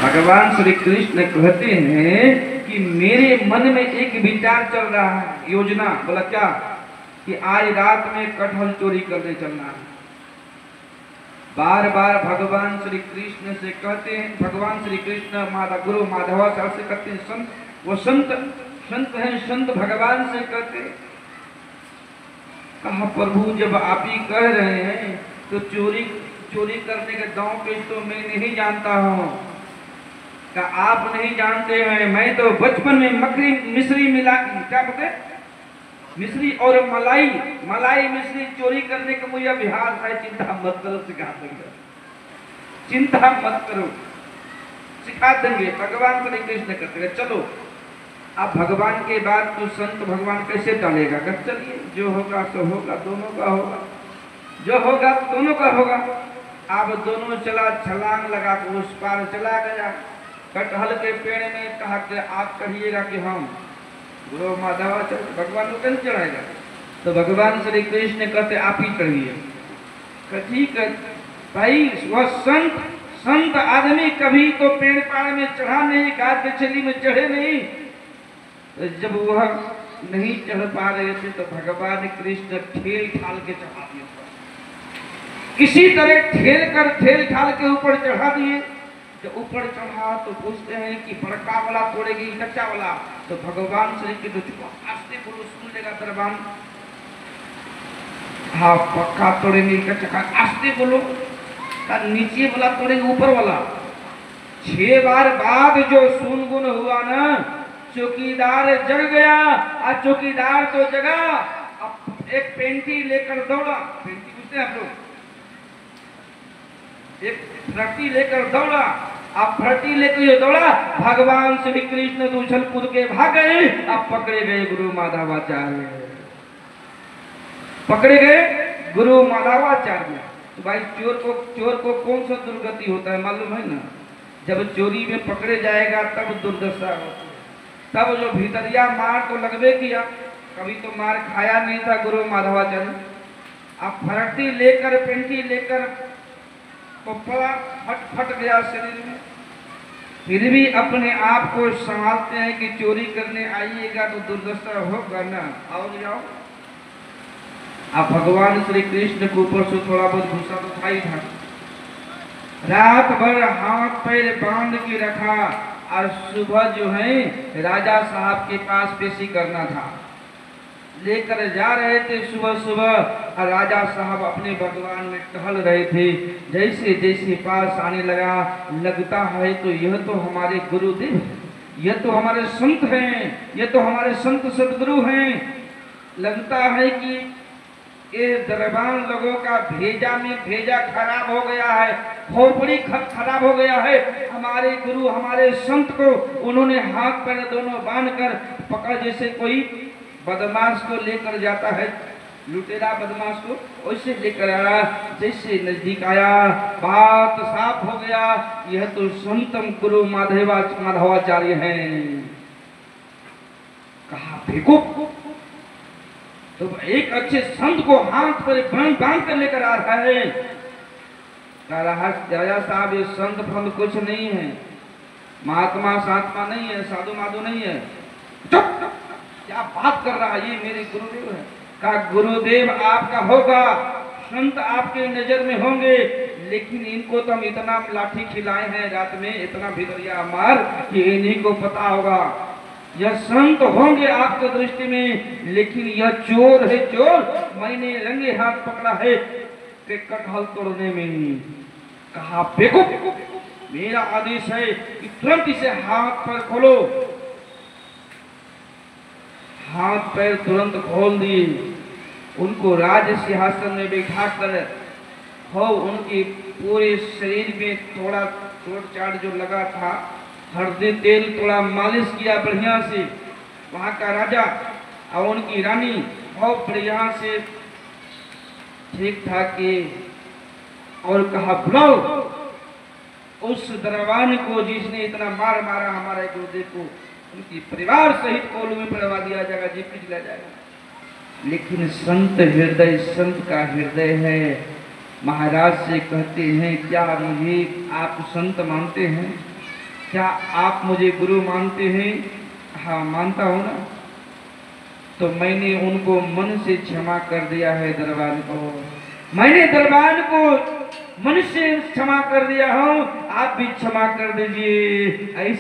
भगवान श्री कृष्ण कहते हैं कि मेरे मन में एक विचार चल रहा है, योजना। बोला क्या? कि आज रात में कटहल चोरी करने चलना है। बार बार भगवान श्री कृष्ण से कहते हैं, भगवान श्री कृष्ण गुरु माधवाचार्य से कहते हैं, संत, वो संत हैं, संत भगवान से कहते हैं। कहा प्रभु जब आप ही कह रहे हैं तो चोरी करने के दांव पेच तो मैं नहीं जानता हूँ। का आप नहीं जानते हैं, मैं तो बचपन में मकरी मिश्री मिला, क्या बोलते, मिश्री और मलाई मिश्री चोरी करने का मुझे अभ्यास है। चिंता मत करो, सिखा देंगे, चिंता मत करो, सिखा देंगे। भगवान श्री कृष्ण कहते हैं चलो। अब भगवान के बाद तो संत भगवान कैसे टालेगा? कहते चलिए, जो होगा सो होगा, दोनों का होगा, जो होगा दोनों का होगा। अब दोनों चला, छलांग लगा के उस पार चला गया। कटहल के पेड़ में कहा कि आप कहिएगा कि हम गुरु माधवाचार्य, भगवान को कैसे चढ़ाएगा? तो भगवान श्री कृष्ण कहते आप ही चढ़िए। ठीक है भाई, वह संत आदमी कभी तो पेड़ पाड़ में चढ़ा नहीं, गाछ के छेली में चढ़े नहीं। तो जब वह नहीं चढ़ पा रहे थे तो भगवान कृष्ण ठेल ठाल के चढ़ा दिए, किसी तरह ठेल ठाल के ऊपर चढ़ा दिए। जब ऊपर चढ़ा तो पूछते हैं कि बड़का वाला तोड़ेगी कच्चा वाला? तो भगवान श्री कृष्ण आस्ते बोलो, सुन लेगा दरबान। हाँ पक्का तोड़ेंगे कच्चा, आस्ते बोलो। का नीचे वाला तोड़ेंगे ऊपर वाला? 6 बार बाद जो सुनगुन हुआ ना, चौकीदार जग गया। और चौकीदार तो जगा, अब एक पेंटी लेकर दौड़ा। पेंटी पूछते हैं आप लोग, एक फरटी लेकर दौड़ा। अब फरटी लेकर जो दौड़ा, भगवान श्री कृष्ण तो उछल कूद के भाग गए। अब पकड़े गए गुरु माधवाचार्य, पकड़े गए गुरु माधवाचार्य। तो भाई चोर को कौन सा दुर्गति होता है मालूम है ना? जब चोरी में पकड़े जाएगा तब दुर्दशा होती है। तब जो भीतरिया मार तो लगवे किया, कभी तो मार खाया नहीं था गुरु माधवाचार्य। अब फरटी लेकर, पेंटी लेकर पड़ा, फट गया शरीर में। फिर भी अपने आप को संभालते हैं कि चोरी करने आइएगा तो दुर्दशा होगा ना, आओ जाओ। अब भगवान श्री कृष्ण के ऊपर से थोड़ा बहुत गुस्सा तो था ही था। रात भर हाथ पैर बांध के रखा और सुबह जो है राजा साहब के पास पेशी करना था। लेकर जा रहे थे सुबह और राजा साहब अपने भगवान में टहल रहे थे। जैसे जैसे पास आने लगा, लगता है तो यह तो हमारे गुरुदेव हैं, यह तो हमारे संत हैं, यह तो हमारे संत सदगुरु हैं। लगता है कि ये दरबार लोगों का भेजा खराब हो गया है, खोपड़ी खराब हो गया है। हमारे गुरु, हमारे संत को उन्होंने हाथ पैर दोनों बांधकर पकड़, जैसे कोई बदमाश को लेकर जाता है, लुटेरा बदमाश को, वैसे लेकर आया। जैसे नजदीक आया, बात साफ हो गया, यह तो संतम गुरु माधवाचार्य हैं। कहा फेंको। तो एक अच्छे संत को हाथ पर बांध कर लेकर आ रहा है। राजा साहब ये संत फंत कुछ नहीं है, महात्मा सात्मा नहीं है, साधु माधु नहीं है। चुप, क्या बात कर रहा है, ये मेरे गुरुदेव है। कहा गुरुदेव आपका होगा, संत आपके नजर में होंगे, लेकिन इनको तो हम इतना लाठी खिलाए हैं रात में, इतना भितरिया मार कि इन्हीं को पता होगा। यह संत होंगे आपके दृष्टि में, लेकिन यह चोर है, चोर। मैंने रंगे हाथ पकड़ा है कि कटहल तोड़ने में। कहा फेंको, मेरा आदेश है कि तुरंत इसे हाथ पर खोलो। हाथ पैर तुरंत खोल दिए, उनको राज सिंहासन में बैठा कर हो, उनके पूरे शरीर में थोड़ा चोट चाट जो लगा था, हल्दी तेल थोड़ा मालिश किया बढ़िया से। वहाँ का राजा और उनकी रानी बहुत बढ़िया से ठीक ठाक के, और कहा बुलाओ उस दरबान को जिसने इतना मार मारा हमारे गुरुदेव को, उनकी परिवार सहित कोलू में पड़वा दिया जाएगा, जीप पिछला जाएगा। लेकिन संत हृदय, संत का हृदय है। महाराज से कहते हैं क्या मुझे आप संत मानते हैं? क्या आप मुझे गुरु मानते हैं? हाँ मानता हूँ ना। तो मैंने उनको मन से क्षमा कर दिया है दरबान को। मैंने दरबान को मन से क्षमा कर दिया हूँ, आप भी क्षमा कर दीजिए।